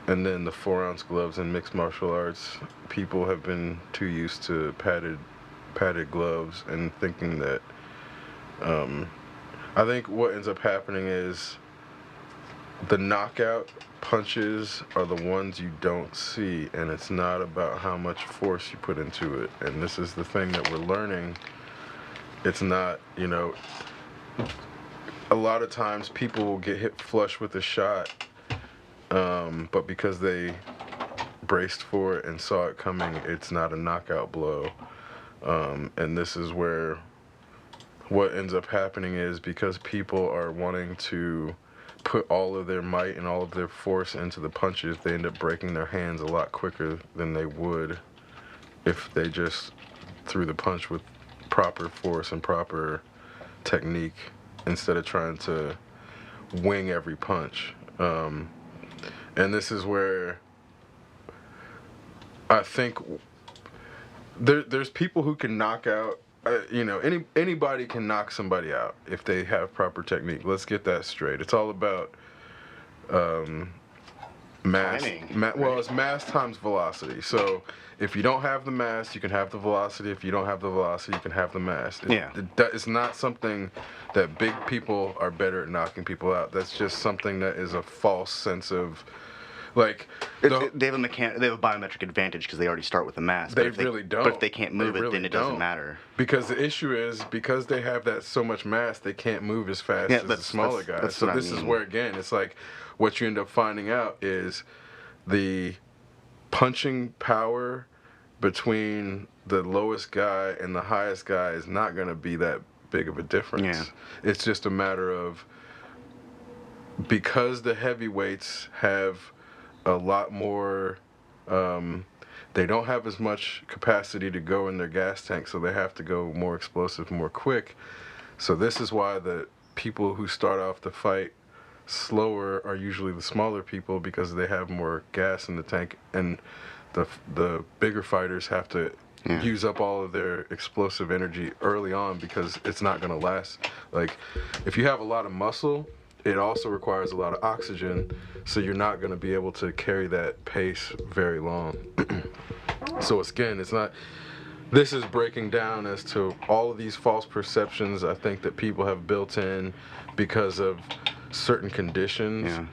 And then the 4-ounce gloves in mixed martial arts, people have been too used to padded gloves and thinking that. Um, I think what ends up happening is the knockout punches are the ones you don't see, and it's not about how much force you put into it. And this is the thing that we're learning. It's not, a lot of times people will get hit flush with a shot, but because they braced for it and saw it coming, it's not a knockout blow. And this is where what ends up happening is because people are wanting to put all of their might and all of their force into the punches, they end up breaking their hands a lot quicker than they would if they just threw the punch with proper force and proper technique instead of trying to wing every punch. And this is where I think there's people who can knock out. Anybody can knock somebody out if they have proper technique. Let's get that straight. It's all about mass. Well, it's mass times velocity. So if you don't have the mass, you can have the velocity. If you don't have the velocity, you can have the mass. It's not something that big people are better at knocking people out. That's just something that is a false sense of. Like they have a biometric advantage because they already start with a mass. They really don't. But if they can't move it, then it doesn't matter. Because the issue is because they have that so much mass, they can't move as fast as the smaller guys. So this is where again, it's like what you end up finding out is the punching power between the lowest guy and the highest guy is not going to be that big of a difference. Yeah. It's just a matter of because the heavyweights have a lot more, they don't have as much capacity to go in their gas tank, so they have to go more explosive, more quick. So this is why the people who start off the fight slower are usually the smaller people because they have more gas in the tank, and the bigger fighters have to use up all of their explosive energy early on because it's not going to last. Like, if you have a lot of muscle, it also requires a lot of oxygen, so you're not going to be able to carry that pace very long. So again, it's not. This is breaking down as to all of these false perceptions I think that people have built in because of certain conditions.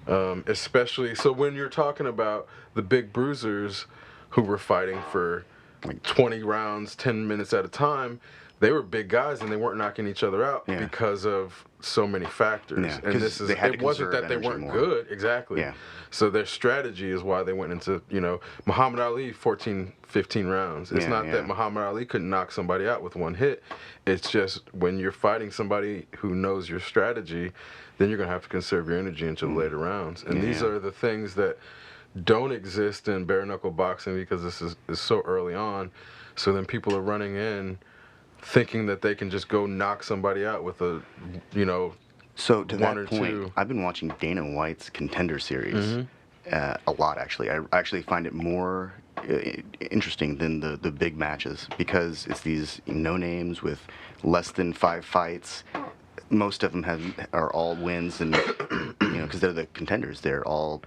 Especially, so when you're talking about the big bruisers who were fighting for like 20 rounds, 10 minutes at a time, they were big guys and they weren't knocking each other out because of so many factors. And this is, it wasn't that they weren't good, exactly. So their strategy is why they went into, Muhammad Ali 14, 15 rounds. It's not that Muhammad Ali couldn't knock somebody out with one hit. It's just when you're fighting somebody who knows your strategy, then you're going to have to conserve your energy until the later rounds. And these are the things that don't exist in bare knuckle boxing because this is so early on. So then people are running in thinking that they can just go knock somebody out with a, So to one that or point, two. I've been watching Dana White's Contender Series a lot, actually. I actually find it more interesting than the big matches because it's these no-names with less than 5 fights. Most of them are all wins, and because they're the contenders, they're all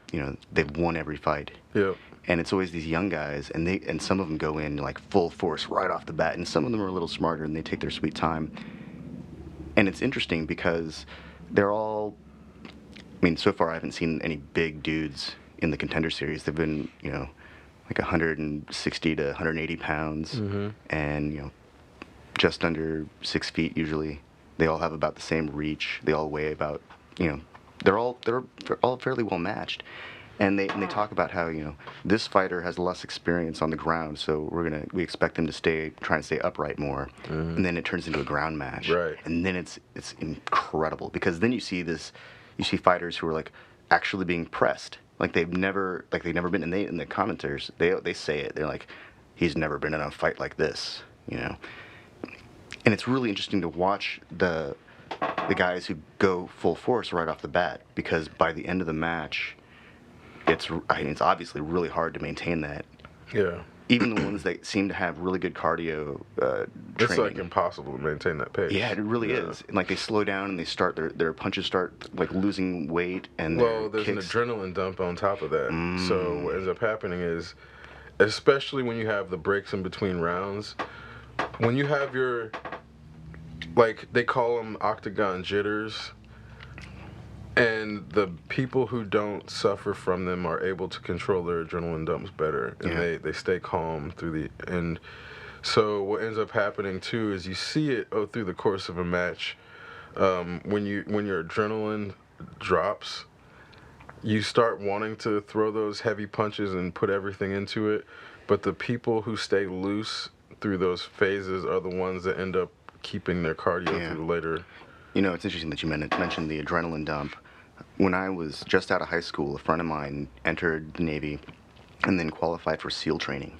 they've won every fight. Yep. And it's always these young guys, and some of them go in like full force right off the bat, and some of them are a little smarter and they take their sweet time. And it's interesting because they're all. I mean, so far I haven't seen any big dudes in the Contender Series. They've been like 160 to 180 pounds, and just under 6 feet usually. They all have about the same reach. They all weigh about, they're all fairly well matched, and they talk about how this fighter has less experience on the ground, so we expect them to try and stay upright more, and then it turns into a ground match, Right? And then it's incredible because then you see fighters who are like actually being pressed, like they've never been, and in the commenters they say it, they're like, he's never been in a fight like this, And it's really interesting to watch the guys who go full force right off the bat, because by the end of the match, it's obviously really hard to maintain that. Yeah. even the ones that seem to have really good cardio It's training. like impossible to maintain that pace. Yeah, it really is. And, like, they slow down and they start their punches start like losing weight and Well, their there's an kicks. adrenaline dump on top of that. So what ends up happening is, especially when you have the breaks in between rounds, when you have your, like, they call them octagon jitters, and the people who don't suffer from them are able to control their adrenaline dumps better, and they stay calm through the and so what ends up happening too is you see it through the course of a match, when your adrenaline drops, you start wanting to throw those heavy punches and put everything into it, but the people who stay loose through those phases are the ones that end up keeping their cardio through the later. You know, it's interesting that you mentioned the adrenaline dump. When I was just out of high school, a friend of mine entered the Navy and then qualified for SEAL training.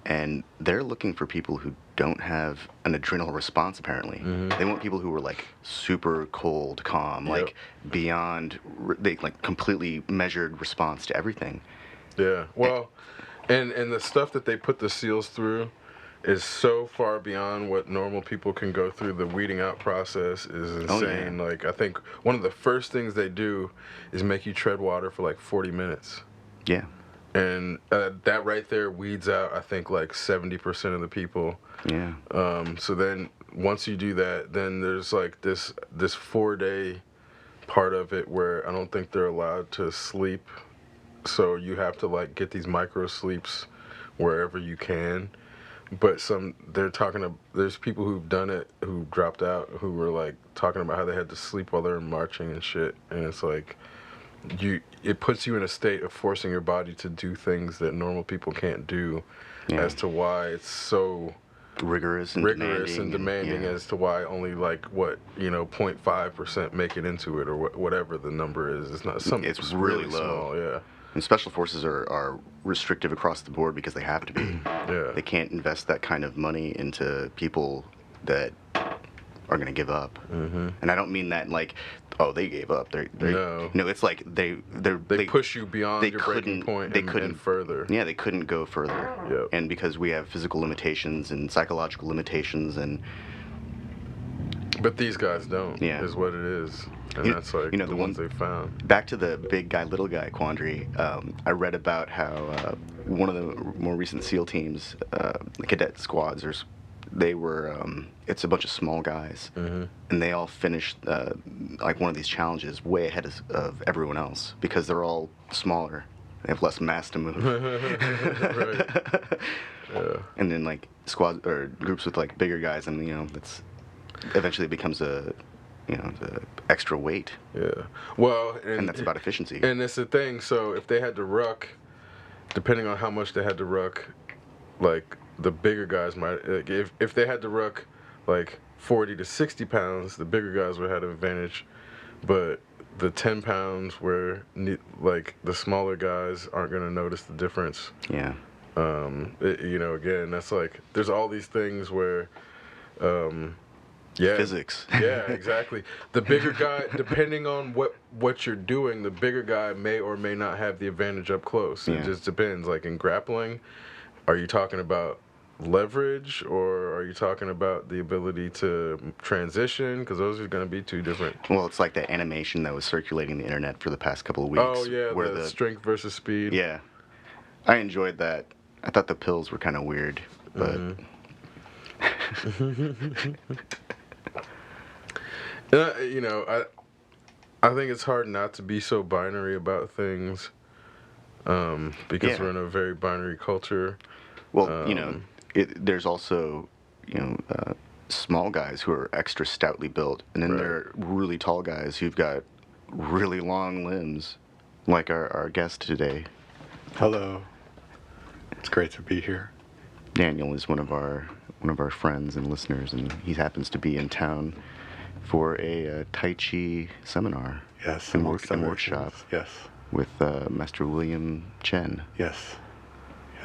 And they're looking for people who don't have an adrenal response, apparently. They want people who are, like, super cold, calm, like, beyond, they like, completely measured response to everything. Yeah, well, and the stuff that they put the SEALs through is so far beyond what normal people can go through. The weeding out process is insane. Like, I think one of the first things they do is make you tread water for like 40 minutes. Yeah. And that right there weeds out, I think, like 70% of the people. Yeah. So then once you do that, then there's like this 4-day part of it where I don't think they're allowed to sleep. So you have to, like, get these micro sleeps wherever you can. But there's people who've done it, who dropped out, who were, like, talking about how they had to sleep while they're marching and shit. And it's like, it puts you in a state of forcing your body to do things that normal people can't do, as to why it's so rigorous and demanding as to why only, like, 0.5% make it into it, or whatever the number is. It's not something. It's really low. Small, yeah. And special forces are restrictive across the board because they have to be. Yeah. They can't invest that kind of money into people that are going to give up. And I don't mean that like, oh, they gave up. No, it's like they push you beyond your breaking point and further. Yeah, they couldn't go further. Yep. And because we have physical limitations and psychological limitations But these guys don't. Yeah. Is what it is. And that's like the ones they found. Back to the big guy, little guy quandary. I read about how one of the more recent SEAL teams, the cadet squads, it's a bunch of small guys, and they all finished like one of these challenges way ahead of everyone else because they're all smaller. They have less mass to move. Right. Yeah. And then, like, squads or groups with, like, bigger guys, and that's eventually becomes the extra weight. Yeah. Well, and that's about efficiency. And it's the thing. So if they had to ruck, depending on how much they had to ruck, like, the bigger guys might, like, if they had to ruck like 40 to 60 pounds, the bigger guys would have an advantage. But the 10 pounds where like the smaller guys aren't going to notice the difference. Yeah. Again, that's like, there's all these things where, physics. Yeah, exactly. The bigger guy, depending on what you're doing, the bigger guy may or may not have the advantage up close. It just depends. Like in grappling, are you talking about leverage, or are you talking about the ability to transition? Because those are going to be two different. Well, it's like that animation that was circulating the internet for the past couple of weeks. Oh yeah, where the strength versus speed. Yeah, I enjoyed that. I thought the pills were kind of weird, but. I think it's hard not to be so binary about things, because we're in a very binary culture. Well, there's also, small guys who are extra stoutly built, and then there are really tall guys who've got really long limbs, like our guest today. Hello. It's great to be here. Daniel is one of our friends and listeners, and he happens to be in town for a Tai Chi seminar. Yes, and workshop. Yes. With Master William Chen. Yes.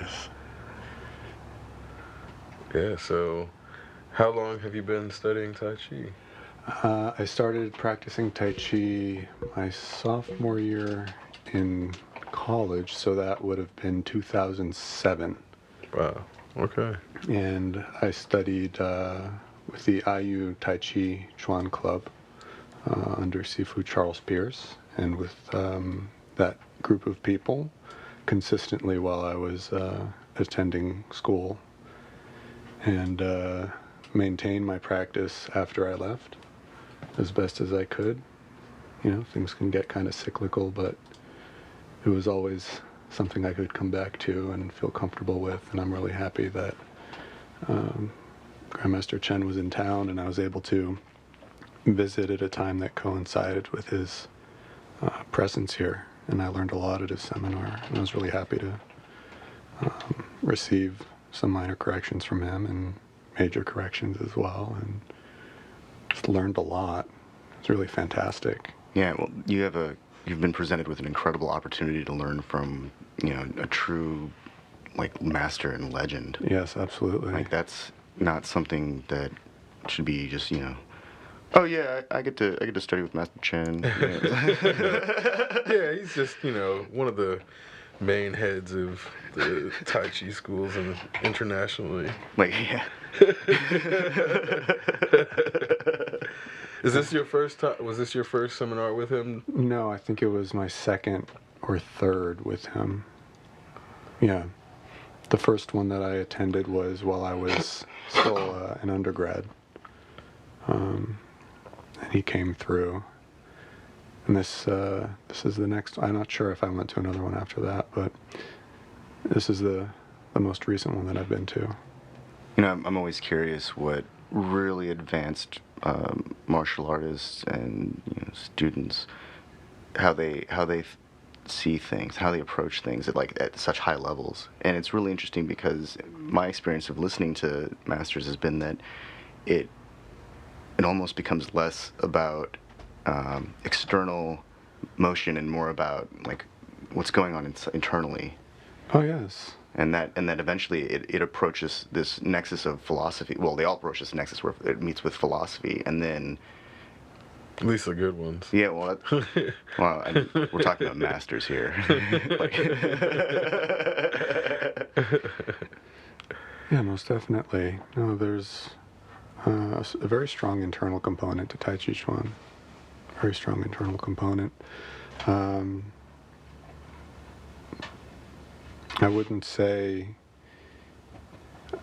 Yes. Yeah, so how long have you been studying Tai Chi? I started practicing Tai Chi my sophomore year in college, so that would have been 2007. Wow. Okay. And I studied with the IU Tai Chi Chuan Club under Sifu Charles Pierce, and with that group of people consistently while I was attending school, and maintained my practice after I left as best as I could. You know, things can get kind of cyclical, but it was always something I could come back to and feel comfortable with, and I'm really happy that Grandmaster Chen was in town and I was able to visit at a time that coincided with his presence here, and I learned a lot at his seminar, and I was really happy to receive some minor corrections from him and major corrections as well, and just learned a lot. It's really fantastic. Yeah, well, you've been presented with an incredible opportunity to learn from, a true, like, master and legend. Yes, absolutely. Like, that's not something that should be just, oh yeah, I get to study with Master Chen. Yeah, he's just, one of the main heads of the Tai Chi schools and internationally. Like, yeah. Is this your first time? Was this your first seminar with him? No, I think it was my second or third with him. Yeah. The first one that I attended was while I was still an undergrad. And he came through. And this is the next. I'm not sure if I went to another one after that, but this is the most recent one that I've been to. I'm always curious what really advanced martial artists and students, how they see things, how they approach things at such high levels. And it's really interesting because my experience of listening to masters has been that it almost becomes less about external motion and more about like what's going on internally. Oh yes. And that eventually it approaches this nexus of philosophy. Well, they all approach this nexus where it meets with philosophy, and then at least the good ones. Yeah, well, we're talking about masters here. Yeah, most definitely. No, there's a very strong internal component to Tai Chi Chuan. Very strong internal component. I wouldn't say,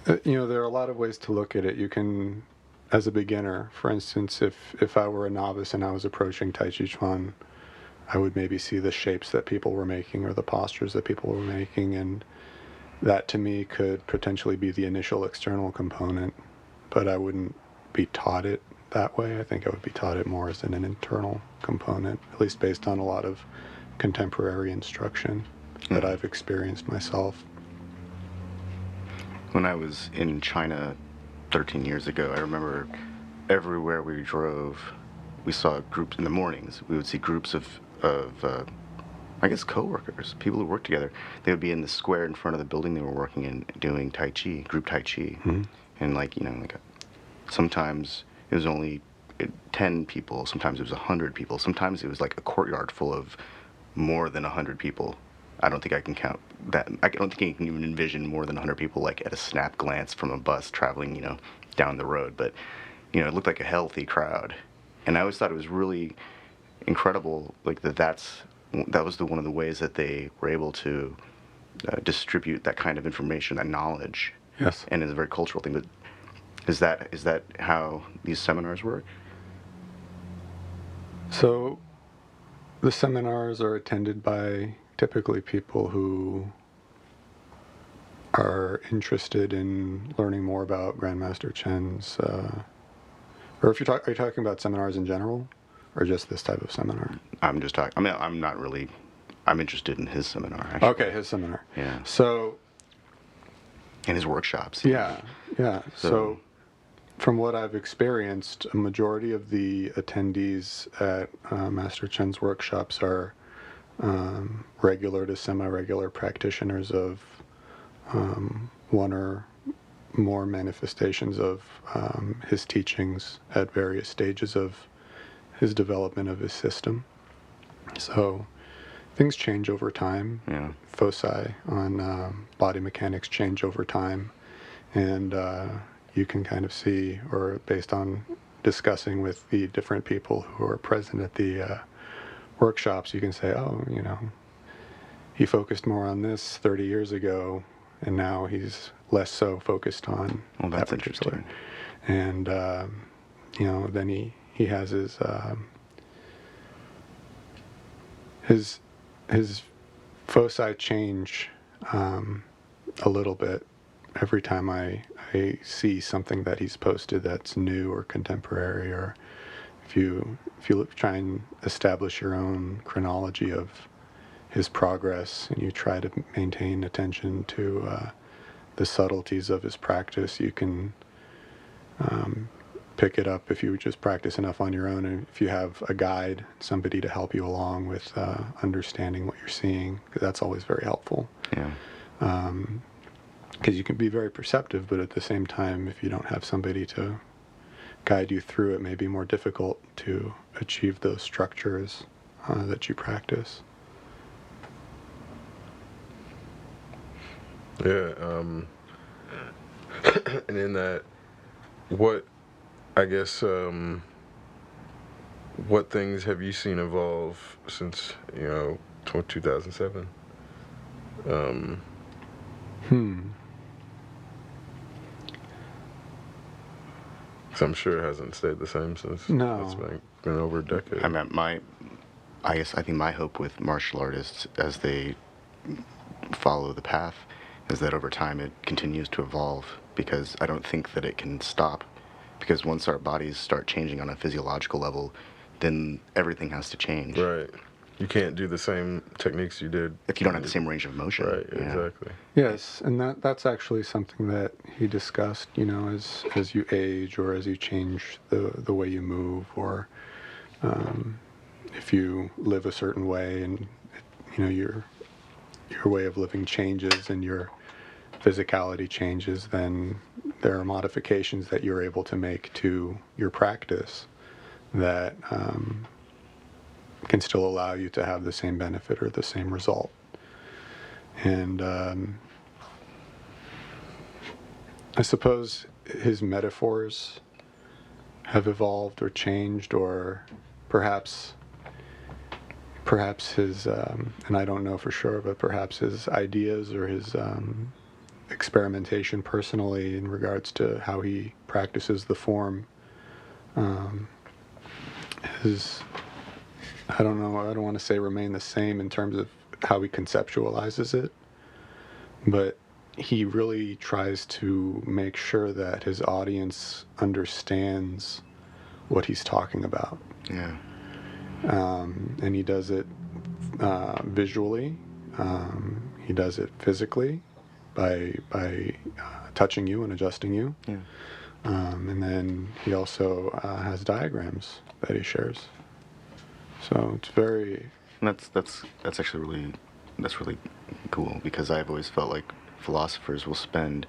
there are a lot of ways to look at it. You can, as a beginner, for instance, if I were a novice and I was approaching Tai Chi Chuan, I would maybe see the shapes that people were making or the postures that people were making, and that to me could potentially be the initial external component, but I wouldn't be taught it that way. I think I would be taught it more as an internal component, at least based on a lot of contemporary instruction that I've experienced myself. When I was in China 13 years ago, I remember everywhere we drove, we saw groups in the mornings. We would see groups of I guess co-workers, people who worked together. They would be in the square in front of the building they were working in, doing Tai Chi, group Tai Chi. Mm-hmm. And sometimes it was only 10 people, sometimes it was 100 people, sometimes it was like a courtyard full of more than 100 people. I don't think I can count that. I don't think I can even envision more than 100 people like at a snap glance from a bus traveling, down the road. But, it looked like a healthy crowd. And I always thought it was really incredible, like that was one of the ways that they were able to distribute that kind of information, that knowledge. Yes. And it's a very cultural thing. But is that how these seminars work? So the seminars are attended by typically people who are interested in learning more about Grandmaster Chen's, or are you talking about seminars in general, or just this type of seminar? I'm just talking. I mean, I'm interested in his seminar. Actually. Okay, his seminar. Yeah. So. And his workshops. Yeah. So from what I've experienced, a majority of the attendees at Master Chen's workshops are regular to semi-regular practitioners of one or more manifestations of his teachings at various stages of his development of his system. So things change over time. Yeah. Foci on body mechanics change over time, and you can kind of see, or based on discussing with the different people who are present at the workshops, you can say, oh, he focused more on this 30 years ago, and now he's less so focused on Well, that that's particular. interesting. And then he has his foci change a little bit every time I see something that he's posted that's new or contemporary, or if you try and establish your own chronology of his progress and you try to maintain attention to the subtleties of his practice, you can pick it up if you just practice enough on your own, and if you have a guide, somebody to help you along with understanding what you're seeing, 'cause that's always very helpful. Yeah. Because you can be very perceptive, but at the same time, if you don't have somebody to guide you through, it may be more difficult to achieve those structures that you practice. Yeah. And in that, what what things have you seen evolve since 2007? So I'm sure it hasn't stayed the same since. No. It's been over a decade. I mean, I think my hope with martial artists as they follow the path is that over time it continues to evolve, because I don't think that it can stop, because once our bodies start changing on a physiological level, then everything has to change. Right. You can't do the same techniques you did If you don't have the same range of motion. Right. Yeah. Exactly. Yes, and that's actually something that he discussed. As you age, or as you change the way you move, or if you live a certain way, and your way of living changes and your physicality changes, then there are modifications that you're able to make to your practice that can still allow you to have the same benefit or the same result. And I suppose his metaphors have evolved or changed, or perhaps his, and I don't know for sure, but perhaps his ideas or his experimentation personally in regards to how he practices the form is, I don't know, I don't want to say remain the same in terms of how he conceptualizes it, but he really tries to make sure that his audience understands what he's talking about. Yeah. And he does it visually. He does it physically by touching you and adjusting you. Yeah. And then he also has diagrams that he shares. So it's very... And that's actually really cool, because I've always felt like philosophers will spend,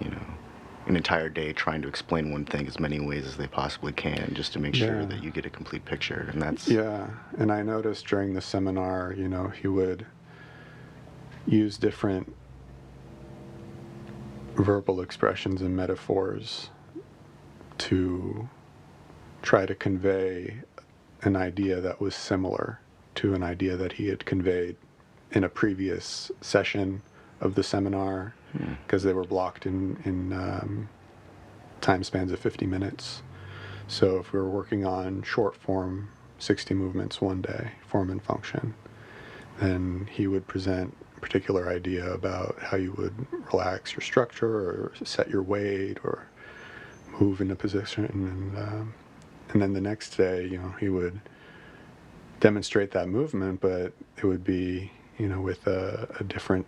an entire day trying to explain one thing as many ways as they possibly can, just to make sure that you get a complete picture. And that's... Yeah, and I noticed during the seminar, he would use different verbal expressions and metaphors to try to convey an idea that was similar to an idea that he had conveyed in a previous session of the seminar, because they were blocked in time spans of 50 minutes. So if we were working on short form, 60 movements one day, form and function, then he would present a particular idea about how you would relax your structure or set your weight or move in a position, and then the next day, he would demonstrate that movement, but it would be, with a different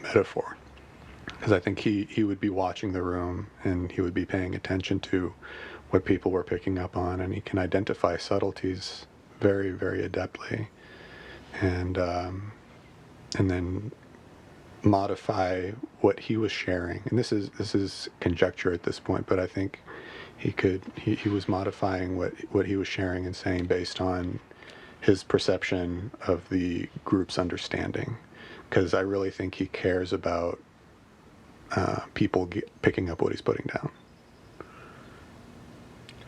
metaphor. Because I think he would be watching the room, and he would be paying attention to what people were picking up on, and he can identify subtleties very, very adeptly, and then modify what he was sharing. And this is conjecture at this point, but I think he was modifying what he was sharing and saying based on his perception of the group's understanding, because I really think he cares about people picking up what he's putting down.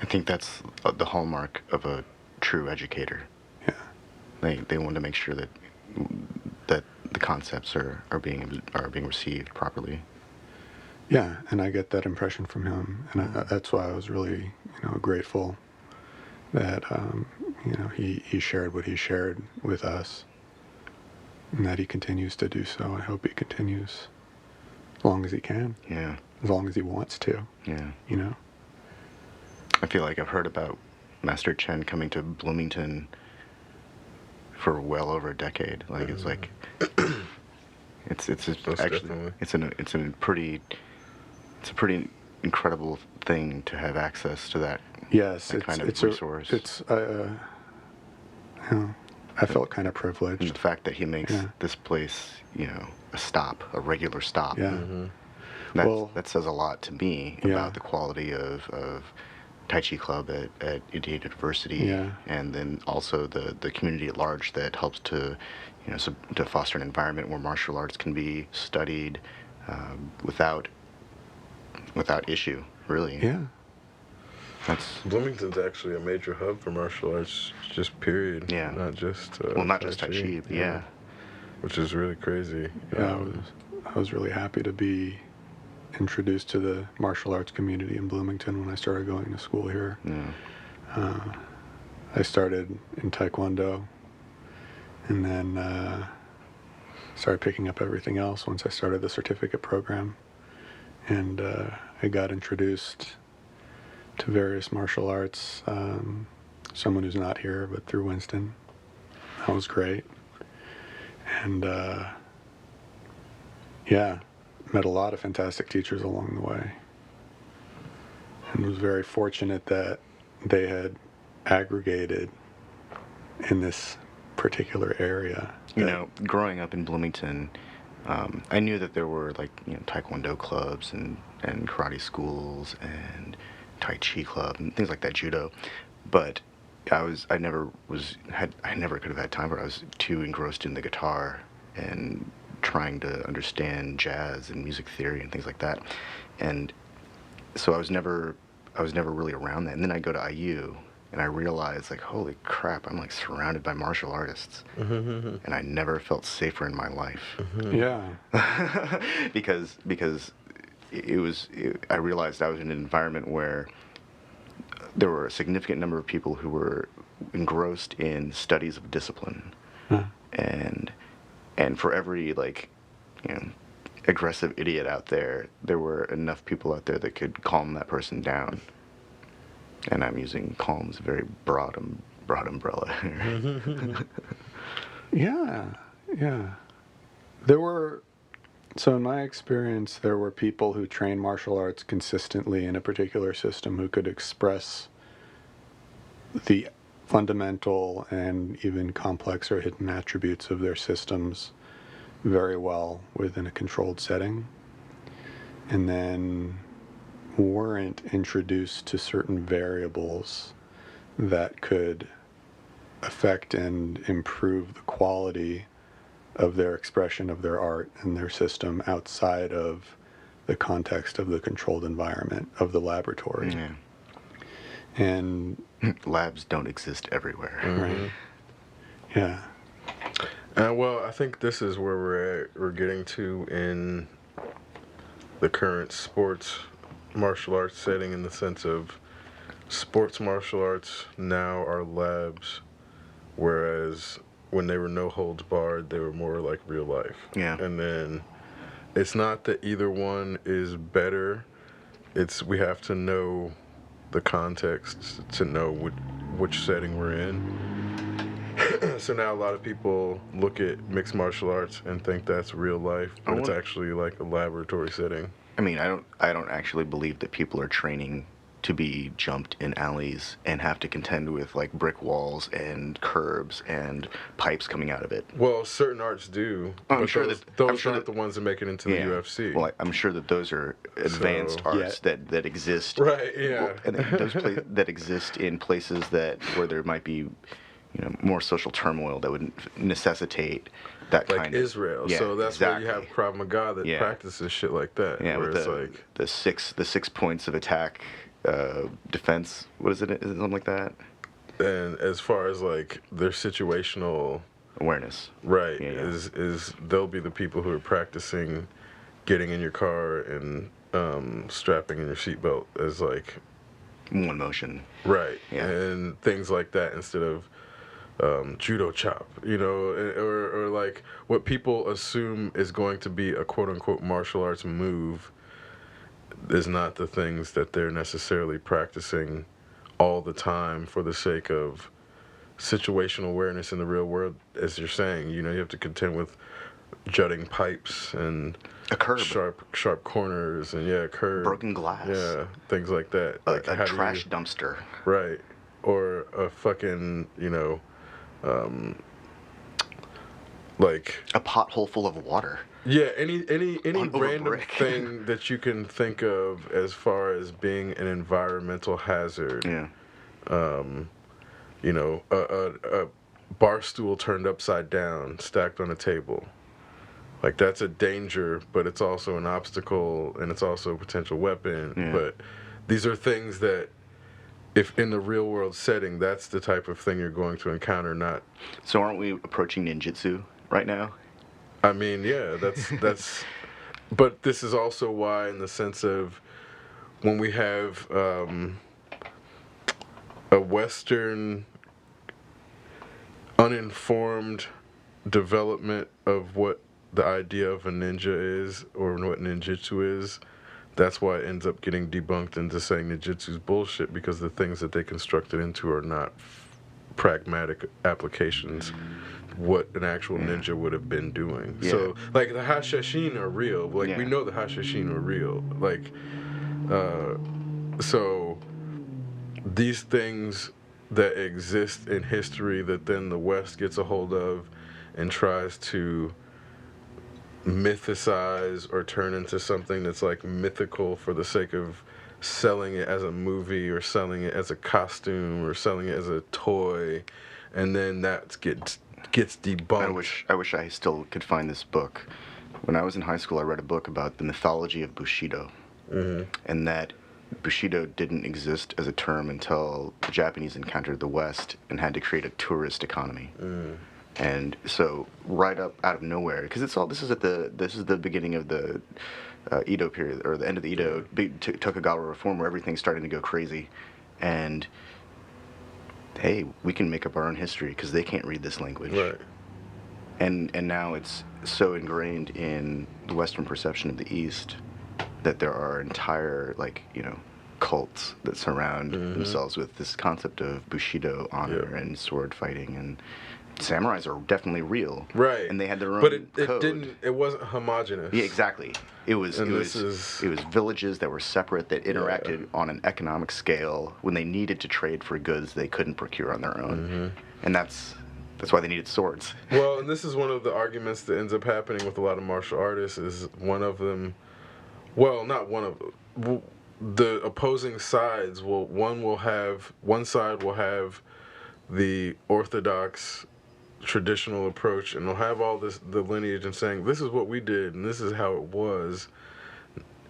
I think that's the hallmark of a true educator. Yeah. They want to make sure that the concepts are being received properly. Yeah, and I get that impression from him, and that's why I was really, grateful that he shared what he shared with us, and that he continues to do so. I hope he continues as long as he can. Yeah. As long as he wants to. Yeah. I feel like I've heard about Master Chen coming to Bloomington for well over a decade. Like it's like it's actually it's a pretty incredible thing to have access to that. Yes, that kind of resource. I felt kind of privileged. And the fact that he makes this place, a regular stop. Yeah. Mm-hmm. That says a lot to me about the quality of Tai Chi Club at Indiana University, and then also the community at large that helps to, to foster an environment where martial arts can be studied without issue, really. Yeah. Bloomington's actually a major hub for martial arts, just period. Yeah. Not just not just Tai Chi, but yeah. Which is really crazy. Yeah, I was really happy to be introduced to the martial arts community in Bloomington when I started going to school here. Yeah. I started in Taekwondo, and then started picking up everything else once I started the certificate program. And I got introduced to various martial arts, someone who's not here, but through Winston. That was great. And met a lot of fantastic teachers along the way. And was very fortunate that they had aggregated in this particular area. Growing up in Bloomington, I knew that there were Taekwondo clubs and karate schools and Tai Chi club and things like that, judo, but I never could have had time for it. I was too engrossed in the guitar and trying to understand jazz and music theory and things like that, and so I was never really around that. And then I go to IU and I realized, holy crap, I'm surrounded by martial artists, and I never felt safer in my life. Yeah. because I realized I was in an environment where there were a significant number of people who were engrossed in studies of discipline, and for every aggressive idiot out there were enough people out there that could calm that person down. And I'm using calm as a very broad umbrella here. Yeah. So in my experience, there were people who trained martial arts consistently in a particular system who could express the fundamental and even complex or hidden attributes of their systems very well within a controlled setting, and then weren't introduced to certain variables that could affect and improve the quality of their expression of their art and their system outside of the context of the controlled environment of the laboratory. Yeah. And labs don't exist everywhere. Right. Yeah. Well, I think this is where we're getting to in the current sports martial arts setting, in the sense of sports martial arts now are labs, whereas when they were no holds barred, they were more like real life. Yeah. And then it's not that either one is better. It's we have to know the context to know which setting we're in. So now a lot of people look at mixed martial arts and think that's real life, but it's actually like a laboratory setting. I mean, I don't actually believe that people are training to be jumped in alleys and have to contend with brick walls and curbs and pipes coming out of it. Well, certain arts do. I'm sure those aren't the ones that make it into the UFC. Well, I'm sure that those are advanced arts that exist. Right. Yeah. And that exist in places where there might be more social turmoil that would necessitate that Like kind of Israel. Yeah, So that's exactly. why you have Krav Maga that Yeah. practices shit like that. Yeah, where with it's like, the 6 points of attack, defense. What is it? Is it something like that? and as far as like their situational Awareness. right Yeah, yeah. is they'll be the people who are practicing getting in your car and strapping in your seatbelt as like One motion. right Yeah. and things like that instead of judo chop, or like what people assume is going to be a quote unquote martial arts move is not the things that they're necessarily practicing all the time for the sake of situational awareness in the real world. As you're saying, you have to contend with jutting pipes and A curb. sharp corners and a curb, Broken glass. yeah, things like that. Like A how trash dumpster. right, or a fucking like A pothole full of water. yeah, any Over random brick. thing that you can think of as far as being an environmental hazard. Yeah. A bar stool turned upside down, stacked on a table. Like that's a danger, but it's also an obstacle and it's also a potential weapon. Yeah. But these are things that, if in the real world setting, that's the type of thing you're going to encounter. Not, So aren't we approaching ninjutsu right now? I mean, yeah, that's. But this is also why, in the sense of when we have a Western uninformed development of what the idea of a ninja is or what ninjutsu is, that's why it ends up getting debunked into saying ninjutsu's bullshit, because the things that they construct it into are not pragmatic applications what an actual ninja would have been doing. Yeah. So like the hashashin are real, like Yeah. we know the hashashin are real, like so these things that exist in history that then the West gets a hold of and tries to mythicize or turn into something that's like mythical for the sake of selling it as a movie or selling it as a costume or selling it as a toy, and then that gets debunked. I wish I still could find this book. When I was in high school, I read a book about the mythology of Bushido, and that Bushido didn't exist as a term until the Japanese encountered the West and had to create a tourist economy. And so, right up out of nowhere, because this is the beginning of the Edo period, or the end of the Edo Tokugawa reform, where everything's starting to go crazy, and hey, we can make up our own history because they can't read this language. Right. And now it's so ingrained in the Western perception of the East that there are entire cults that surround themselves with this concept of Bushido honor and sword fighting, and samurais are definitely real. Right. And they had their own but it code. it wasn't homogenous. Yeah, exactly. It was villages that were separate that interacted on an economic scale when they needed to trade for goods they couldn't procure on their own. And that's why they needed swords. Well, and this is one of the arguments that ends up happening with a lot of martial artists. Is one of them, well, not one of them. The opposing sides one side will have the orthodox traditional approach, and they'll have all the lineage and saying this is what we did and this is how it was,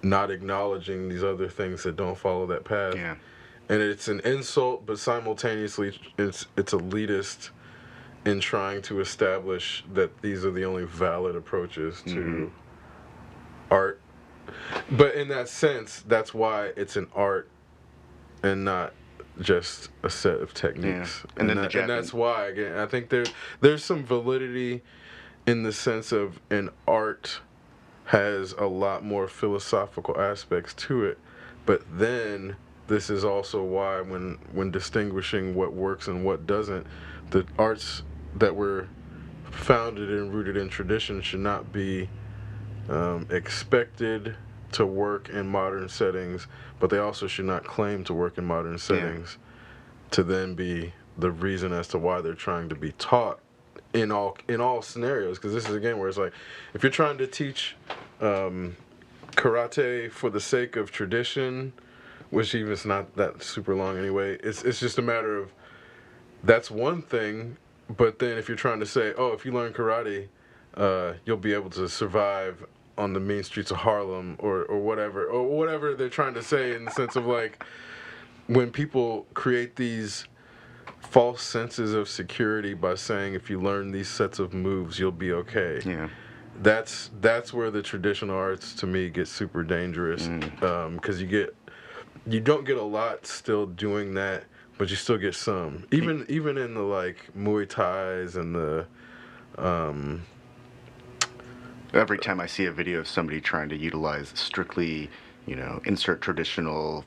not acknowledging these other things that don't follow that path. Yeah. And it's an insult, but simultaneously it's elitist in trying to establish that these are the only valid approaches to art. But in that sense, that's why it's an art and not just a set of techniques. Yeah. And that's why, again, I think there's some validity in the sense of an art has a lot more philosophical aspects to it. But then this is also why when distinguishing what works and what doesn't, the arts that were founded and rooted in tradition should not be expected to work in modern settings, but they also should not claim to work in modern settings to then be the reason as to why they're trying to be taught in all scenarios. Because this is again where it's like, if you're trying to teach karate for the sake of tradition, which even is not that super long anyway, it's just a matter of that's one thing. But then if you're trying to say, oh, if you learn karate, you'll be able to survive on the mean streets of Harlem or whatever they're trying to say, in the sense of like, when people create these false senses of security by saying if you learn these sets of moves you'll be okay. Yeah. That's where the traditional arts to me get super dangerous, because you don't get a lot still doing that, but you still get some. Even in the like Muay Thais and the Every time I see a video of somebody trying to utilize strictly, insert traditional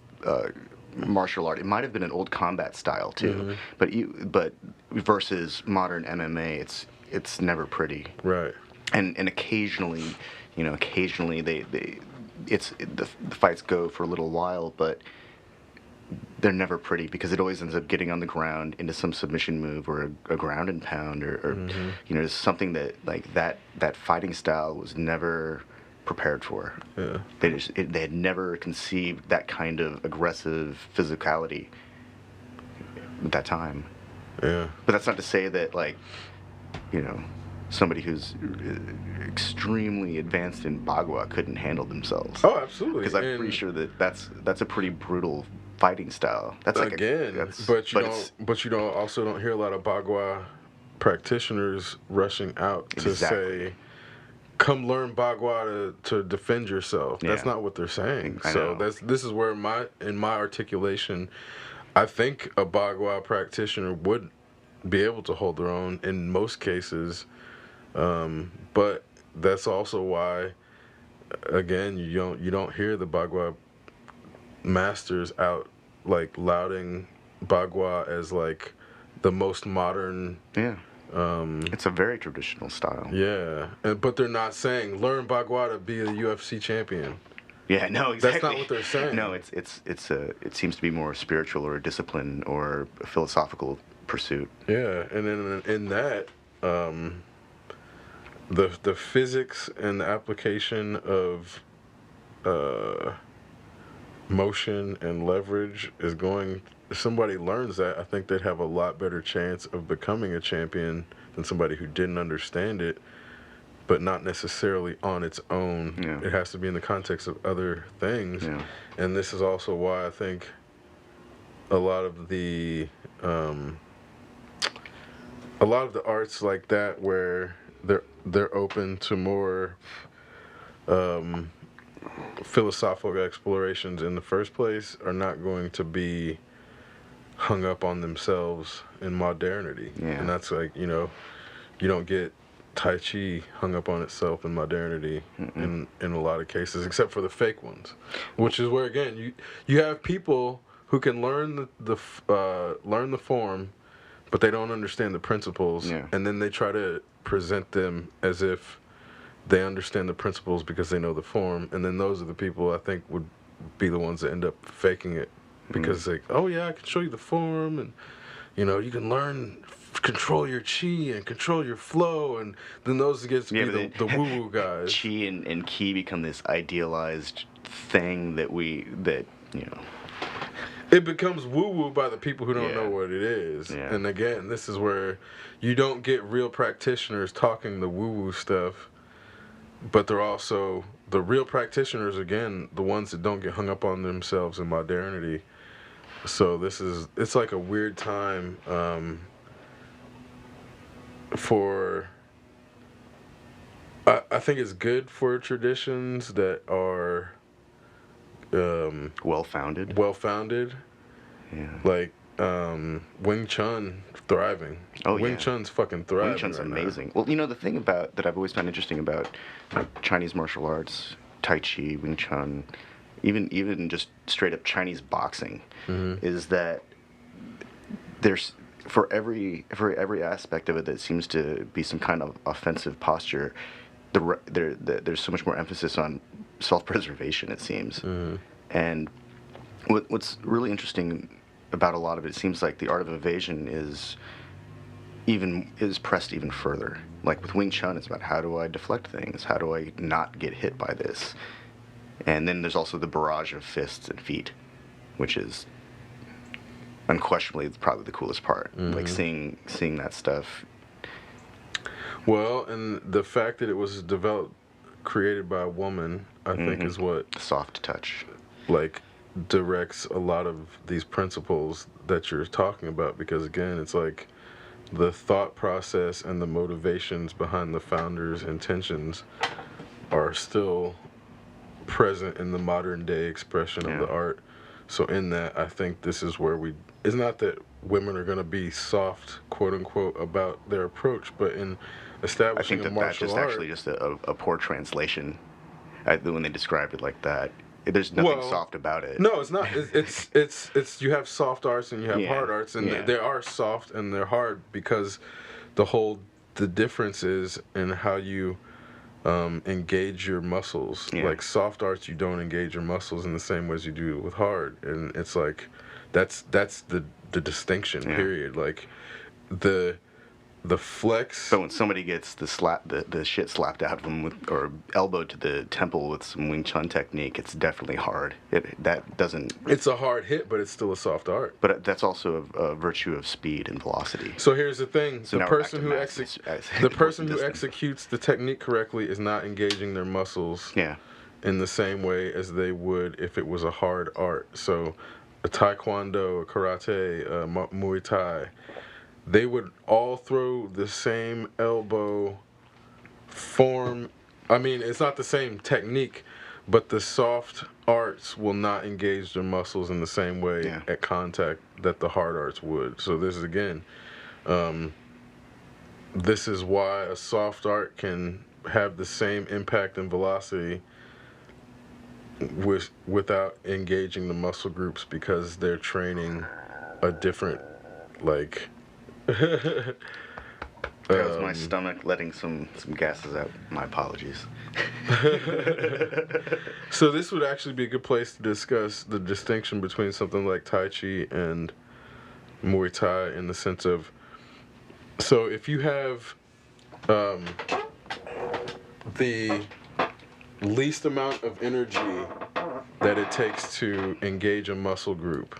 martial art, it might have been an old combat style too, but versus modern MMA, it's never pretty. right. And occasionally, they the fights go for a little while, but they're never pretty because it always ends up getting on the ground into some submission move or a ground and pound or something that like that fighting style was never prepared for. Yeah. They had never conceived that kind of aggressive physicality at that time. Yeah. But that's not to say that like somebody who's extremely advanced in Bagua couldn't handle themselves. Oh, absolutely. Because I'm pretty sure that that's a pretty brutal fighting style. That's like but you also don't hear a lot of Bagua practitioners rushing out to say, "Come learn Bagua to defend yourself." Yeah. That's not what they're saying. I So know. this is where in my articulation, I think a Bagua practitioner would be able to hold their own in most cases, but that's also why, again, you don't hear the Bagua masters out like lauding Bagua as like the most modern. Yeah. It's a very traditional style. Yeah, but they're not saying learn Bagua to be a UFC champion. Yeah, no, exactly. That's not what they're saying. No, it seems to be more spiritual or a discipline or a philosophical pursuit. Yeah, and then in that, the physics and the application of motion and leverage is going. If somebody learns that, I think they'd have a lot better chance of becoming a champion than somebody who didn't understand it, but not necessarily on its own. Yeah. It has to be in the context of other things. Yeah. And this is also why I think a lot of the arts like that, where they're open to more philosophical explorations in the first place, are not going to be hung up on themselves in modernity. Yeah. And that's like, you don't get Tai Chi hung up on itself in modernity in a lot of cases, except for the fake ones, which is where, again, you have people who can learn the form, but they don't understand the principles, and then they try to present them as if they understand the principles because they know the form, and then those are the people I think would be the ones that end up faking it, because like, oh yeah, I can show you the form, and you can learn control your chi and control your flow, and then those get to be the woo-woo guys. Chi and ki become this idealized thing that it becomes woo-woo by the people who don't know what it is. Yeah. And again, this is where you don't get real practitioners talking the woo-woo stuff, but they're also the real practitioners, again, the ones that don't get hung up on themselves in modernity. So it's like a weird time for, I think it's good for traditions that are well-founded. Yeah. Like Wing Chun thriving. Oh, Wing Chun's fucking thriving. Wing Chun's right amazing. now. Well, the thing that I've always found interesting about Chinese martial arts, Tai Chi, Wing Chun, even just straight up Chinese boxing, is that there's for every aspect of it that seems to be some kind of offensive posture, there's so much more emphasis on self-preservation, it seems. And what's really interesting about a lot of it seems like the art of evasion is pressed even further. Like with Wing Chun, it's about how do I deflect things? How do I not get hit by this? And then there's also the barrage of fists and feet, which is unquestionably probably the coolest part. Like seeing that stuff. Well, and the fact that it was created by a woman, I think is what Soft touch. like directs a lot of these principles that you're talking about, because again, it's like the thought process and the motivations behind the founders' intentions are still present in the modern day expression of the art. So in that, I think this is where it's not that women are going to be soft, quote unquote, about their approach, but in I establishing think a that's martial just art. actually just a poor translation when they described it like that. There's nothing soft about it. No, it's not. It's you have soft arts and you have hard arts, and they are soft and they're hard because the difference is in how you engage your muscles. Like soft arts, you don't engage your muscles in the same way as you do with hard, and it's like that's the distinction. Period. Like the flex. So when somebody gets the shit slapped out of them or elbowed to the temple with some Wing Chun technique, it's definitely hard. It's a hard hit, but it's still a soft art. But that's also a virtue of speed and velocity. So here's the thing: So the person who executes the technique correctly is not engaging their muscles in the same way as they would if it was a hard art. So a taekwondo, a karate, Muay Thai, they would all throw the same elbow form. I mean, it's not the same technique, but the soft arts will not engage their muscles in the same way at contact that the hard arts would. So this is, again, this is why a soft art can have the same impact and velocity without engaging the muscle groups, because they're training a different, like... That was my stomach letting some gases out. My apologies. So this would actually be a good place to discuss the distinction between something like Tai Chi and Muay Thai, in the sense of, so if you have the least amount of energy that it takes to engage a muscle group,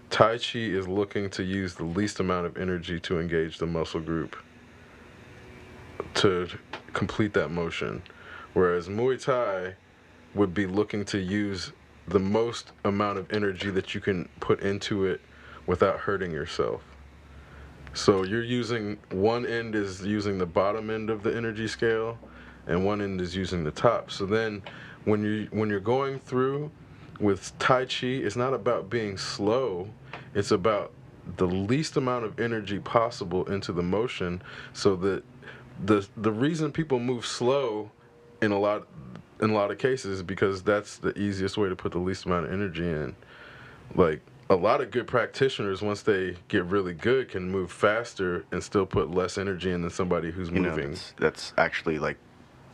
Tai Chi is looking to use the least amount of energy to engage the muscle group to complete that motion. Whereas Muay Thai would be looking to use the most amount of energy that you can put into it without hurting yourself. So you're using, one end is using the bottom end of the energy scale, and one end is using the top. So then when you're going through with Tai Chi, it's not about being slow. It's about the least amount of energy possible into the motion, so that the reason people move slow in a lot of cases is because that's the easiest way to put the least amount of energy in. Like, a lot of good practitioners, once they get really good, can move faster and still put less energy in than somebody who's moving. That's actually like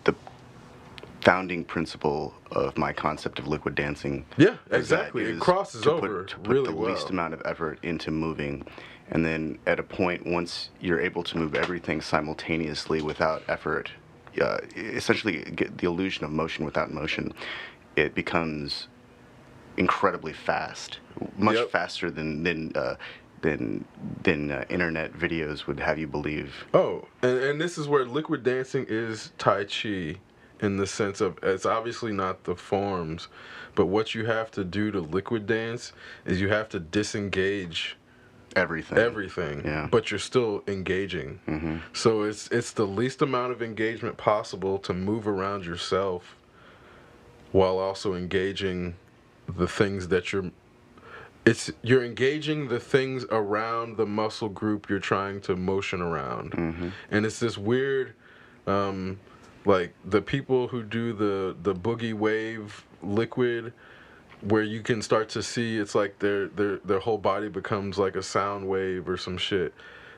the founding principle of my concept of liquid dancing. Yeah, exactly. It crosses over to put really the well. least amount of effort into moving, and then at a point, once you're able to move everything simultaneously without effort, essentially get the illusion of motion without motion, it becomes incredibly fast, much faster than internet videos would have you believe. Oh, and this is where liquid dancing is Tai Chi, in the sense of, it's obviously not the forms, but what you have to do to liquid dance is you have to disengage everything, but you're still engaging. So it's the least amount of engagement possible to move around yourself while also engaging the things that you're engaging the things around the muscle group you're trying to motion around. And it's this weird, like the people who do the boogie wave liquid, where you can start to see it's like their whole body becomes like a sound wave or some shit.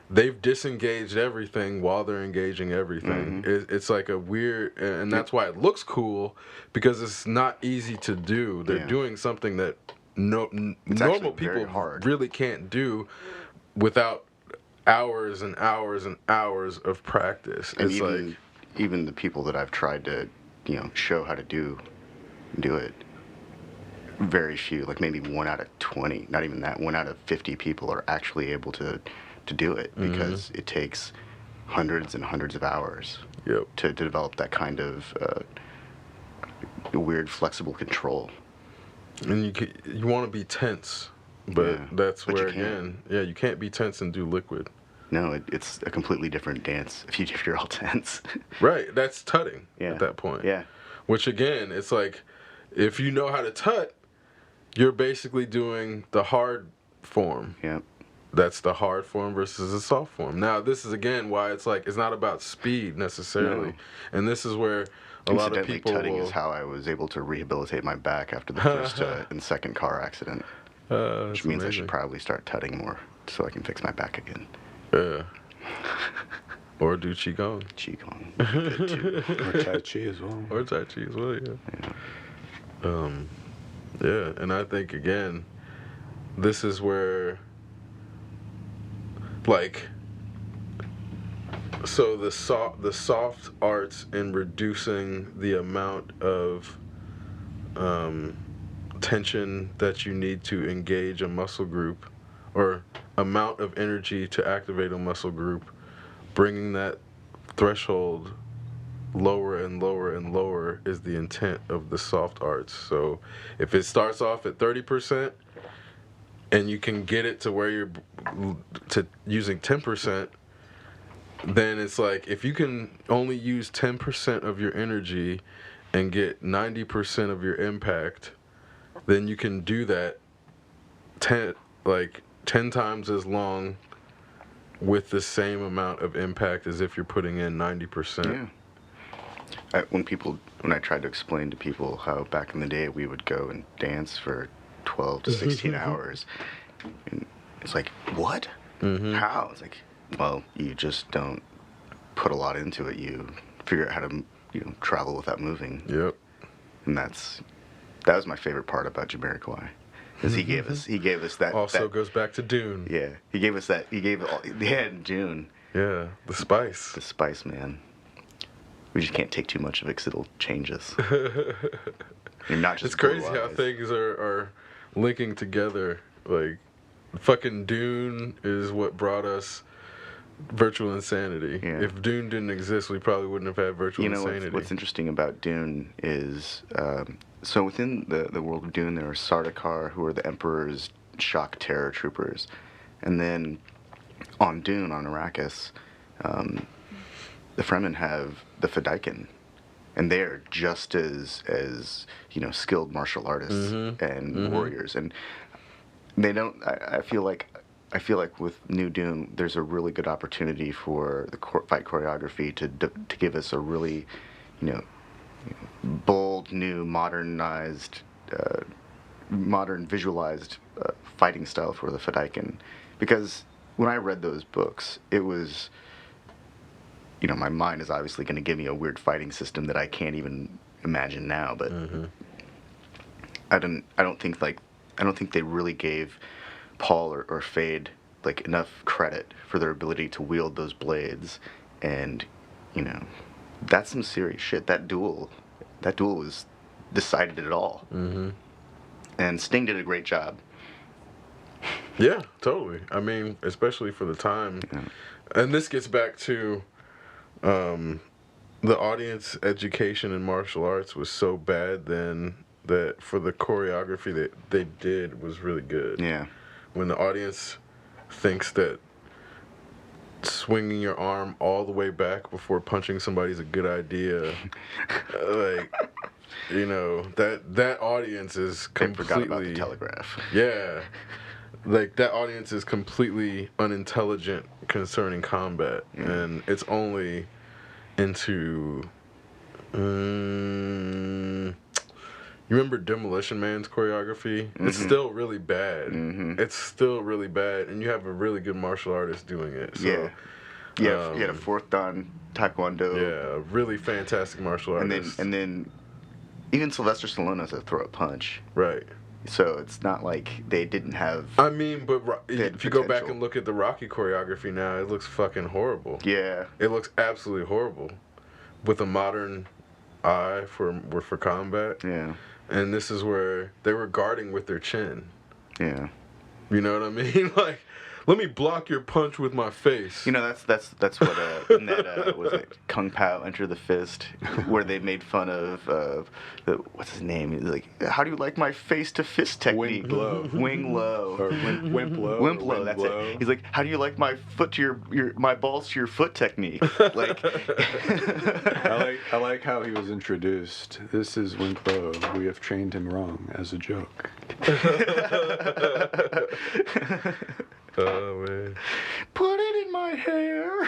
They've disengaged everything while they're engaging everything. It's like a weird, and that's why it looks cool, because it's not easy to do. They're doing something that normal people really can't do without hours and hours and hours of practice. And It's even the people that I've tried to show how to do it very few, like maybe 1 out of 20, not even that, 1 out of 50 people are actually able to do it because it takes hundreds and hundreds of hours Yep. to develop that kind of weird flexible control. And you want to be tense, but Yeah, that's but you where can't. again, yeah, you can't be tense and do liquid. No, it's a completely different dance if you're all tense. Right, that's tutting Yeah. at that point. Yeah. Which again, it's like if you know how to tut, you're basically doing the hard form. Yeah. That's the hard form versus the soft form. Now, this is again why it's like it's not about speed necessarily, No. and this is where a lot of Incidentally, people tutting will, is how I was able to rehabilitate my back after the first and second car accident, which means I should probably start tutting more so I can fix my back again. Yeah. Or do qigong. Qigong. Good too. Or Tai Chi as well. Or Tai Chi as well, yeah. Yeah, and I think again, this is where, like, so the soft arts in reducing the amount of tension that you need to engage a muscle group, or amount of energy to activate a muscle group, bringing that threshold lower and lower and lower is the intent of the soft arts. So if it starts off at 30% and you can get it to where you're to using 10%, then it's like if you can only use 10% of your energy and get 90% of your impact, then you can do that 10 times as long with the same amount of impact as if you're putting in 90%. Yeah. When I tried to explain to people how back in the day we would go and dance for 12 to 16 hours, and it's like, what? How? It's like, well, you just don't put a lot into it. You figure out how to travel without moving. Yep. And that was my favorite part about Jamiroquai, is he gave us that. Also that, goes back to Dune. Yeah, he gave us that. He gave all. Yeah, in June. Yeah, the spice. The spice, man. We just can't take too much of it because it'll change us. You're not just. It's crazy how blue-eyes. things are linking together. Like, fucking Dune is what brought us virtual insanity. Yeah. If Dune didn't exist, we probably wouldn't have had virtual insanity. What's interesting about Dune is, so within the world of Dune, there are Sardaukar, who are the Emperor's shock terror troopers. And then on Dune, on Arrakis, the Fremen have the Fedaykin. And they are just as skilled martial artists and warriors. And they don't, I feel like with New Dune, there's a really good opportunity for the fight choreography to give us a really, bold, new, modern visualized fighting style for the Fedaykin. Because when I read those books, it was, my mind is obviously going to give me a weird fighting system that I can't even imagine now. But I don't think they really gave Paul or Fade enough credit for their ability to wield those blades, and that's some serious shit. That duel was decided it all. And Sting did a great job. Yeah, totally. I mean, especially for the time. Yeah. And this gets back to the audience education in martial arts was so bad then that for the choreography that they did was really good. Yeah. When the audience thinks that swinging your arm all the way back before punching somebody is a good idea, that audience is They forgot about the completely, telegraph. yeah, that audience is completely unintelligent concerning combat, and it's only into. You remember Demolition Man's choreography? It's still really bad. It's still really bad, and you have a really good martial artist doing it. So, you had a fourth dan taekwondo. yeah, a really fantastic martial artist. And then even Sylvester Stallone has a throw up punch. Right. So it's not like they didn't have. I mean, but if you go back potential. and look at the Rocky choreography now, it looks fucking horrible. Yeah. It looks absolutely horrible, with a modern eye for combat. Yeah. and this is where they were guarding with their chin. Yeah. You know what I mean? Like, let me block your punch with my face. You know, that's what in that was it Kung Pao Enter the Fist, where they made fun of what's his name? He's like, how do you like my face to fist technique? Wing low. Or wimp low. Wimp low, that's it. He's like, how do you like my foot to my balls to your foot technique? Like, I like how he was introduced. This is Wimp Low. We have trained him wrong as a joke. Oh man! Put it in my hair.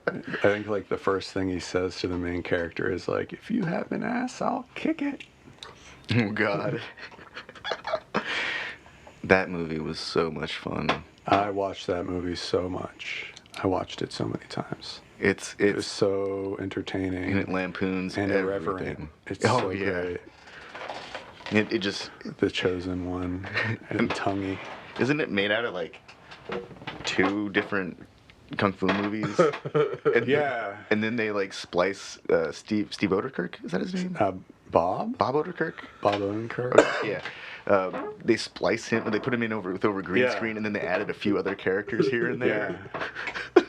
I think like the first thing he says to the main character is like, "If you have an ass, I'll kick it." Oh God. That movie was so much fun. I watched that movie so much. I watched it so many times. It was so entertaining. And it lampoons and everything. irreverent. It's so great. It just The Chosen One and Tonguey. Isn't it made out of like 2 different kung fu movies? Yeah. And then they like splice Steve Oderkirk. Is that his name? Bob Oderkirk. Bob Odenkirk. Yeah. They splice him. They put him in over green screen, and then they added a few other characters here and there. Yeah.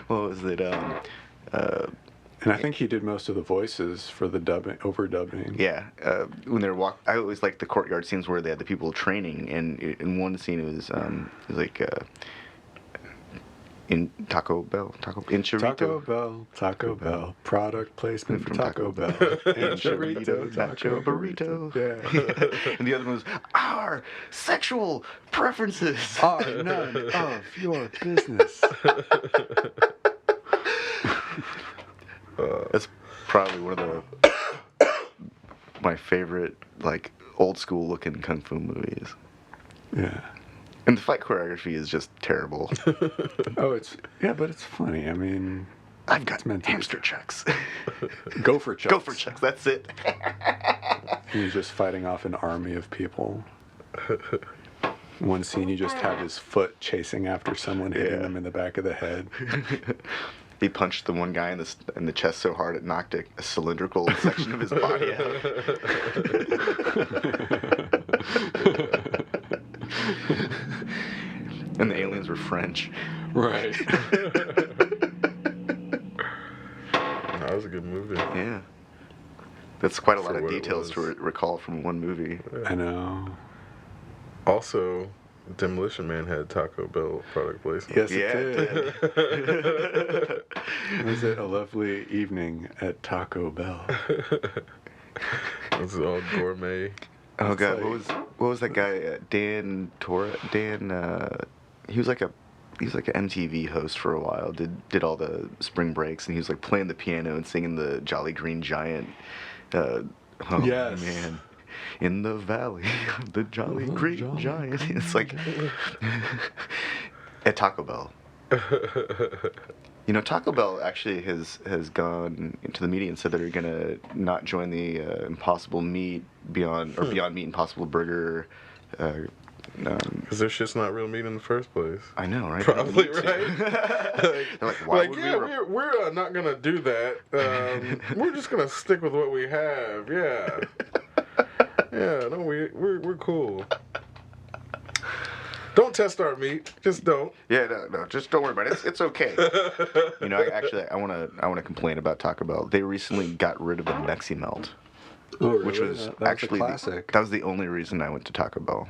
What was it? And I think he did most of the voices for the overdubbing. Yeah, when they're I always like the courtyard scenes where they had the people training, and in one scene it was like in Taco Bell, in Chorrito. Taco Bell, product placement for Taco Bell. And Chorrito, Nacho Burrito. Yeah. And the other one was our sexual preferences are none of your business. That's probably one of the my favorite like old school looking kung fu movies. Yeah. And the fight choreography is just terrible. But it's funny. I mean, I've got hamster chucks. Gopher chucks. Gopher chucks, that's it. He's just fighting off an army of people. One scene, you just have his foot chasing after someone, hitting them in the back of the head. He punched the one guy in the chest so hard it knocked a cylindrical section of his body out. And the aliens were French. Right. That was a good movie. Yeah. That's quite a lot of details to recall from one movie. I know. Also, Demolition Man had Taco Bell product placement. Yes, it did. Was it a lovely evening at Taco Bell? This is all gourmet. Oh God, what was that guy? Dan Torre. He was like an MTV host for a while. Did all the spring breaks, and he was like playing the piano and singing the Jolly Green Giant. Yes. Man. In the valley of the Jolly Green Giant. It's like at Taco Bell. You know, Taco Bell actually has gone into the media and said that they're gonna not join the Impossible Meat Beyond Meat Impossible Burger. Because their shit's not real meat in the first place. I know, right? Probably, right? They're like, why would we're not gonna do that. We're just gonna stick with what we have. Yeah. Yeah, no, we're cool. Don't test our meat. Just don't. Yeah, no, just don't worry about it. It's okay. You know, I want to complain about Taco Bell. They recently got rid of the Mexi Melt, which was actually classic. That was the only reason I went to Taco Bell.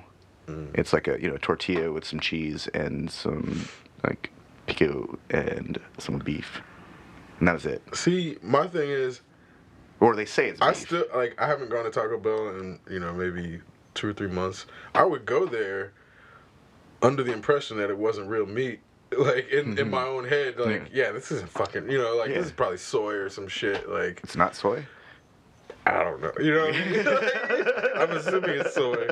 It's like a tortilla with some cheese and some like pico and some beef, and that was it. See, my thing is, or they say it's beef. I haven't gone to Taco Bell in maybe 2 or 3 months. I would go there under the impression that it wasn't real meat. Like in my own head, like this isn't fucking this is probably soy or some shit. Like it's not soy. I don't know. You know what I mean? I'm assuming it's soy.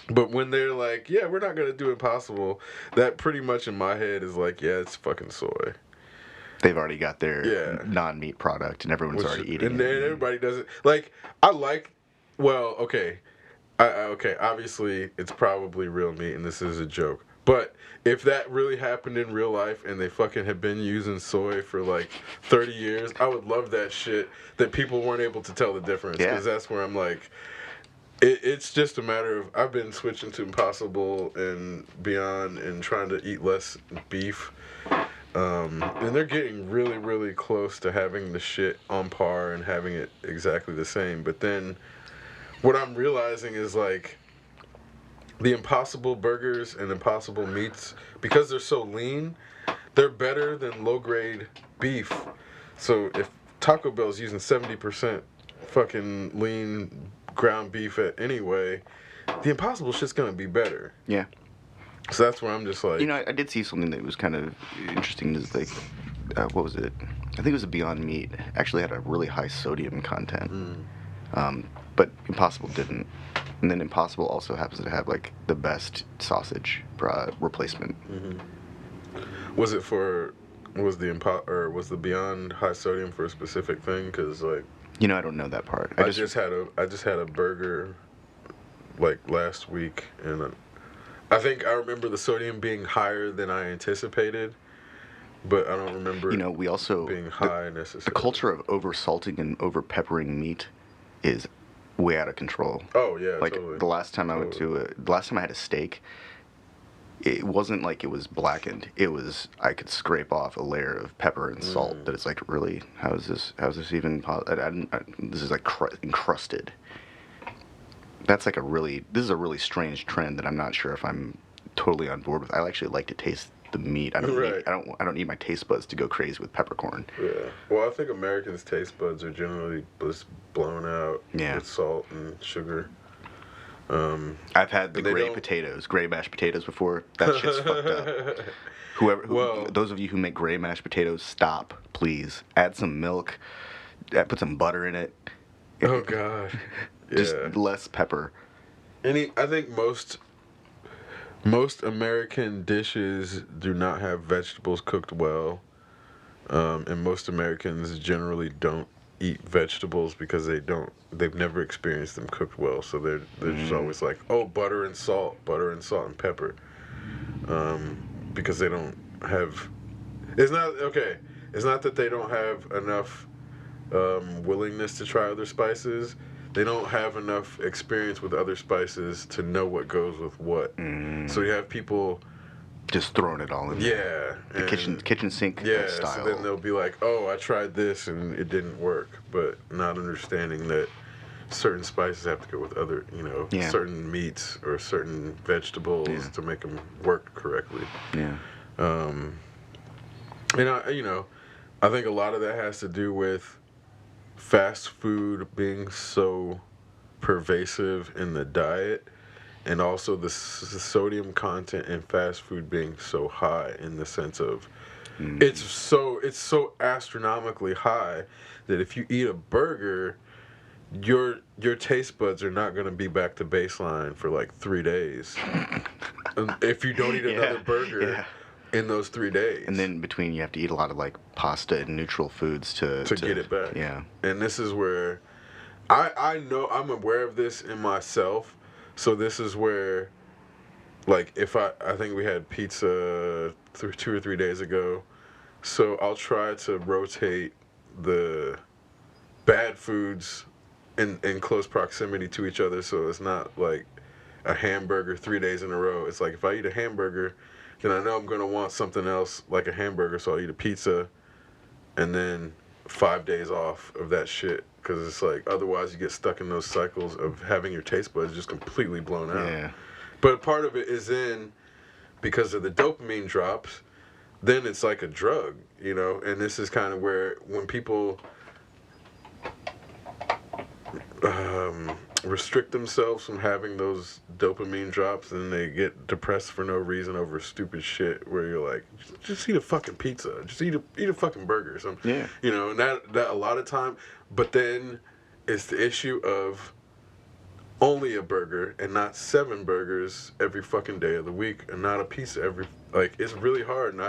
But when they're like, yeah, we're not gonna do Impossible, that pretty much in my head is like, yeah, it's fucking soy. They've already got their non-meat product, and everyone's already eating it. And everybody does it. Like, okay, obviously, it's probably real meat, and this is a joke. But if that really happened in real life and they fucking had been using soy for like 30 years, I would love that shit that people weren't able to tell the difference. Because that's where I'm like, it's just a matter of, I've been switching to Impossible and Beyond and trying to eat less beef. And they're getting really, really close to having the shit on par and having it exactly the same. But then what I'm realizing is like the Impossible burgers and Impossible meats, because they're so lean, they're better than low-grade beef. So if Taco Bell's using 70% fucking lean ground beef anyway, the Impossible shit's gonna be better. Yeah. So that's where I'm just like... You know, I did see something that was kind of interesting. Is like, what was it? I think it was a Beyond Meat. Actually had a really high sodium content. But Impossible didn't. And then Impossible also happens to have, like, the best sausage replacement. Was the Beyond high sodium for a specific thing? Because, like... You know, I don't know that part. I just had a burger, like, last week, and I think I remember the sodium being higher than I anticipated, but I don't remember we also being high necessarily. The culture of over-salting and over-peppering meat is way out of control. Oh, yeah, like, totally. the last time I had a steak, it wasn't like it was blackened. It was, I could scrape off a layer of pepper and salt that it's like, really, how is this even possible? This is like encrusted. That's like this is a really strange trend that I'm not sure if I'm totally on board with. I actually like to taste the meat. I don't need my taste buds to go crazy with peppercorn. Yeah. Well, I think Americans' taste buds are generally just blown out with salt and sugar. I've had the gray mashed potatoes before. That shit's fucked up. Those of you who make gray mashed potatoes, stop, please. Add some milk. Put some butter in it. Oh God. Yeah. Just less pepper. I think most American dishes do not have vegetables cooked well, and most Americans generally don't eat vegetables because they've never experienced them cooked well. So they're just always like, oh, butter and salt and pepper, because they don't have. It's not that they don't have enough willingness to try other spices. They don't have enough experience with other spices to know what goes with what. So you have people just throwing it all in there. Yeah. The kitchen sink style. So style. then they'll be like, oh, I tried this and it didn't work. But not understanding that certain spices have to go with other, certain meats or certain vegetables to make them work correctly. Yeah. And I think a lot of that has to do with fast food being so pervasive in the diet, and also the sodium content in fast food being so high, in the sense of it's so astronomically high that if you eat a burger, your taste buds are not going to be back to baseline for like 3 days. If you don't eat another burger in those 3 days. And then between, you have to eat a lot of like pasta and neutral foods to get it back. Yeah. And this is where I know I'm aware of this in myself. So this is where, like, if I think we had pizza 2 or 3 days ago. So I'll try to rotate the bad foods in close proximity to each other. So it's not like a hamburger 3 days in a row. It's like if I eat a hamburger, then I know I'm going to want something else like a hamburger, so I'll eat a pizza, and then 5 days off of that shit. Because it's like, otherwise you get stuck in those cycles of having your taste buds just completely blown out. Yeah. But part of it is because of the dopamine drops, then it's like a drug, and this is kind of where when people restrict themselves from having those dopamine drops, and they get depressed for no reason over stupid shit, where you're like, just eat a fucking pizza, just eat a fucking burger or something. Yeah. And that a lot of time, but then it's the issue of only a burger and not 7 burgers every fucking day of the week, and not a pizza it's really hard.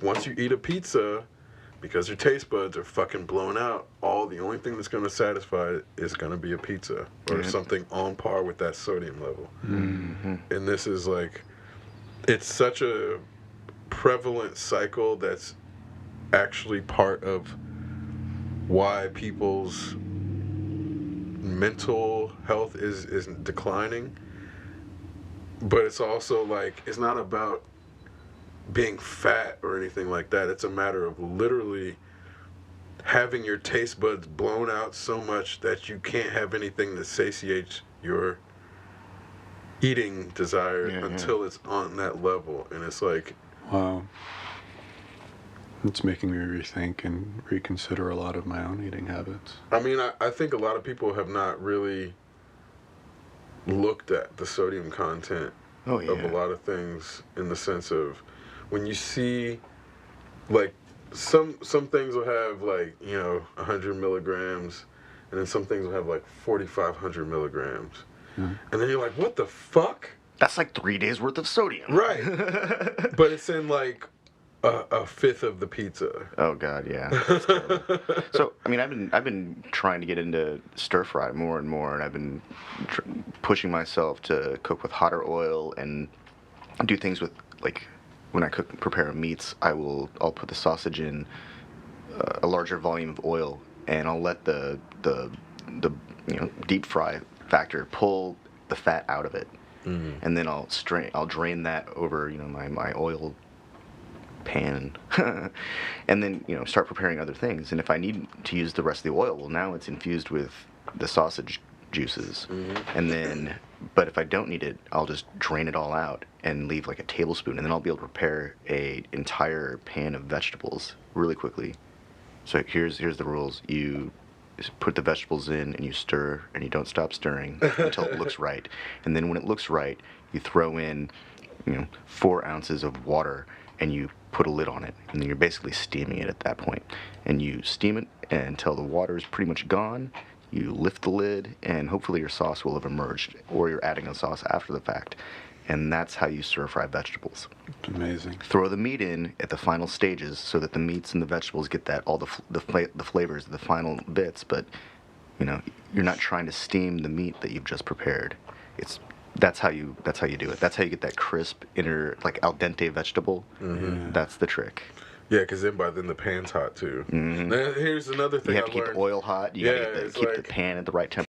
Once you eat a pizza, because your taste buds are fucking blown out, the only thing that's going to satisfy it is going to be a pizza or something on par with that sodium level. And this is like, it's such a prevalent cycle that's actually part of why people's mental health is declining. But it's also like, it's not about being fat or anything like that. It's a matter of literally having your taste buds blown out so much that you can't have anything that satiates your eating desire until it's on that level. And it's like, Wow. It's making me rethink and reconsider a lot of my own eating habits. I mean, I think a lot of people have not really looked at the sodium content of a lot of things, in the sense of, when you see, like, some things will have, like, 100 milligrams, and then some things will have like 4,500 milligrams. And then you're like, what the fuck? That's like 3 days worth of sodium. Right. But it's in like a fifth of the pizza. Oh God, yeah. That's terrible. So I mean, I've been trying to get into stir fry more and more, and I've been pushing myself to cook with hotter oil and do things with, like, when I prepare meats, I'll put the sausage in a larger volume of oil, and I'll let the deep fry factor pull the fat out of it, and then I'll drain that over my oil pan, and then start preparing other things. And if I need to use the rest of the oil, well, now it's infused with the sausage juices, and then, but if I don't need it, I'll just drain it all out and leave like a tablespoon, and then I'll be able to prepare a entire pan of vegetables really quickly. So here's the rules. You just put the vegetables in and you stir, and you don't stop stirring until it looks right. And then when it looks right, you throw in 4 ounces of water, and you put a lid on it, and then you're basically steaming it at that point. And you steam it until the water is pretty much gone. You lift the lid, and hopefully your sauce will have emerged, or you're adding a sauce after the fact. And that's how you stir-fry vegetables. Amazing. Throw the meat in at the final stages so that the meats and the vegetables get all the flavors, the final bits. But you're not trying to steam the meat that you've just prepared. That's how you do it. That's how you get that crisp inner, like, al dente vegetable. That's the trick. Yeah, because by then the pan's hot too. Now, here's another thing You have I to keep learned. the oil hot. You gotta keep the pan at the right temperature.